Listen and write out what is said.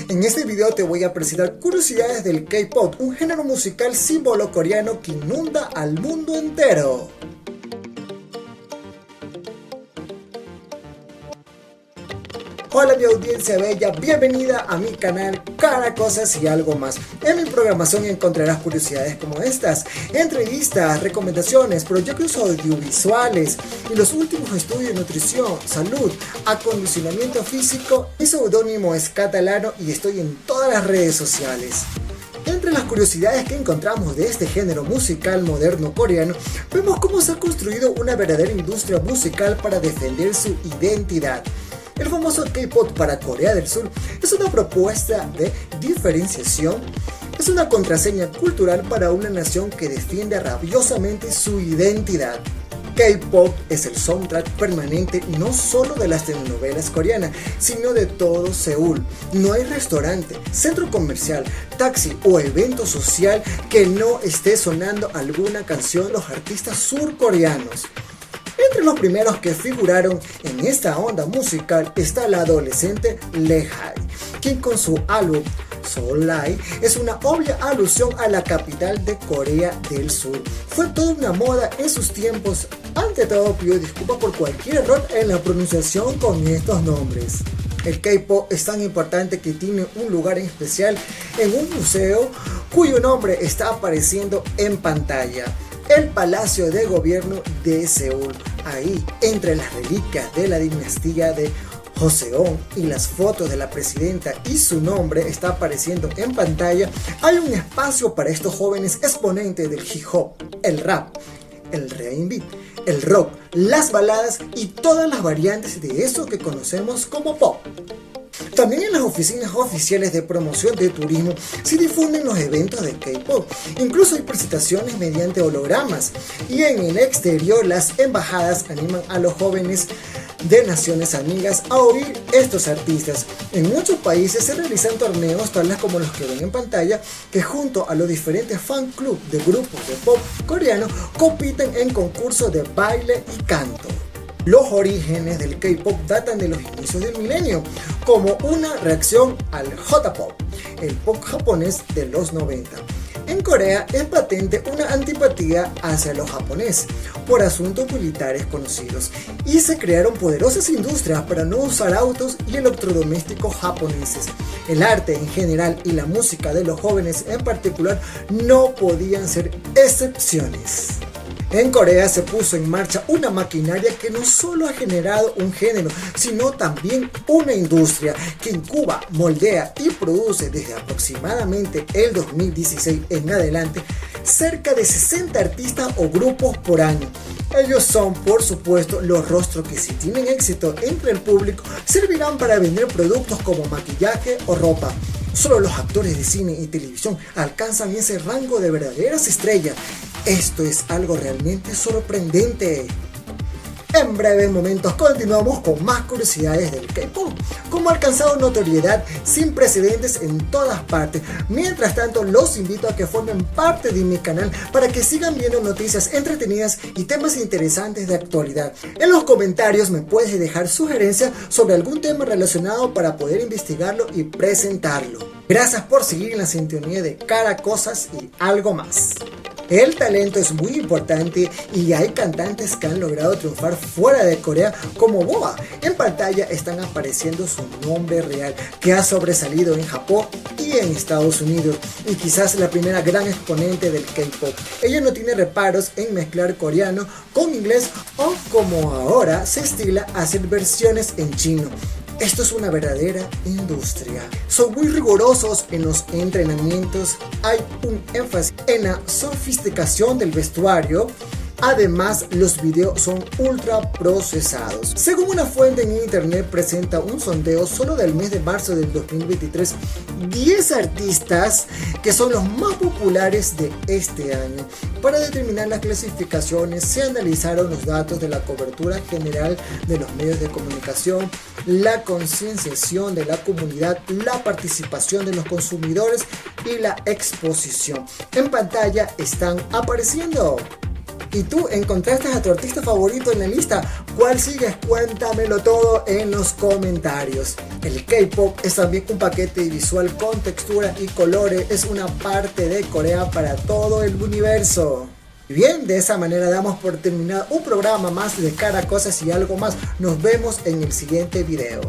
En este video te voy a presentar curiosidades del K-pop, un género musical símbolo coreano que inunda al mundo entero. Hola mi audiencia bella, bienvenida a mi canal Cara Cosas y Algo Más. En mi programación encontrarás curiosidades como estas, entrevistas, recomendaciones, proyectos audiovisuales y los últimos estudios de nutrición, salud, acondicionamiento físico. Mi seudónimo es Catalano y estoy en todas las redes sociales. Entre las curiosidades que encontramos de este género musical moderno coreano, vemos cómo se ha construido una verdadera industria musical para defender su identidad. El famoso K-pop para Corea del Sur es una propuesta de diferenciación, es una contraseña cultural para una nación que defiende rabiosamente su identidad. K-pop es el soundtrack permanente no solo de las telenovelas coreanas, sino de todo Seúl. No hay restaurante, centro comercial, taxi o evento social que no esté sonando alguna canción de los artistas surcoreanos. Entre los primeros que figuraron en esta onda musical está la adolescente Lee Hi, quien con su álbum Soleil es una obvia alusión a la capital de Corea del Sur. Fue toda una moda en sus tiempos. Ante todo pido disculpas por cualquier error en la pronunciación con estos nombres. El K-pop es tan importante que tiene un lugar en especial en un museo cuyo nombre está apareciendo en pantalla. El Palacio de Gobierno de Seúl. Ahí, entre las reliquias de la dinastía de Joseon y las fotos de la presidenta y su nombre está apareciendo en pantalla, hay un espacio para estos jóvenes exponentes del hip hop, el rap, el R&B, el rock, las baladas y todas las variantes de eso que conocemos como pop. También en las oficinas oficiales de promoción de turismo se difunden los eventos de K-pop. Incluso hay presentaciones mediante hologramas. Y en el exterior las embajadas animan a los jóvenes de naciones amigas a oír estos artistas. En muchos países se realizan torneos tales como los que ven en pantalla, que junto a los diferentes fan club de grupos de pop coreano compiten en concursos de baile y canto. Los orígenes del K-pop datan de los inicios del milenio, como una reacción al J-pop, el pop japonés de los 90. En Corea es patente una antipatía hacia los japoneses por asuntos militares conocidos y se crearon poderosas industrias para no usar autos y electrodomésticos japoneses. El arte en general y la música de los jóvenes en particular no podían ser excepciones. En Corea se puso en marcha una maquinaria que no solo ha generado un género, sino también una industria que incuba, moldea y produce desde aproximadamente el 2016 en adelante cerca de 60 artistas o grupos por año. Ellos son, por supuesto, los rostros que si tienen éxito entre el público servirán para vender productos como maquillaje o ropa. Solo los actores de cine y televisión alcanzan ese rango de verdaderas estrellas. Esto es algo realmente sorprendente. En breves momentos continuamos con más curiosidades del K-pop, como ha alcanzado notoriedad sin precedentes en todas partes. Mientras tanto, los invito a que formen parte de mi canal para que sigan viendo noticias entretenidas y temas interesantes de actualidad. En los comentarios me puedes dejar sugerencias sobre algún tema relacionado para poder investigarlo y presentarlo. Gracias por seguir en la sintonía de Cara Cosas y Algo Más. El talento es muy importante y hay cantantes que han logrado triunfar fuera de Corea como Boa. En pantalla están apareciendo su nombre real, que ha sobresalido en Japón y en Estados Unidos, y quizás la primera gran exponente del K-pop. Ella no tiene reparos en mezclar coreano con inglés o, como ahora se estila, hacer versiones en chino. Esto es una verdadera industria. Son muy rigurosos en los entrenamientos, hay un énfasis en la sofisticación del vestuario. Además, los videos son ultra procesados. Según una fuente en internet presenta un sondeo solo del mes de marzo del 2023, 10 artistas que son los más populares de este año. Para determinar las clasificaciones se analizaron los datos de la cobertura general de los medios de comunicación, la concienciación de la comunidad, la participación de los consumidores y la exposición. En pantalla están apareciendo ¿Y tú encontraste a tu artista favorito en la lista? ¿Cuál sigues? Cuéntamelo todo en los comentarios. El K-pop es también un paquete visual con textura y colores, es una parte de Corea para todo el universo. Y bien, de esa manera damos por terminado un programa más de Cara, Cosas y Algo Más. Nos vemos en el siguiente video.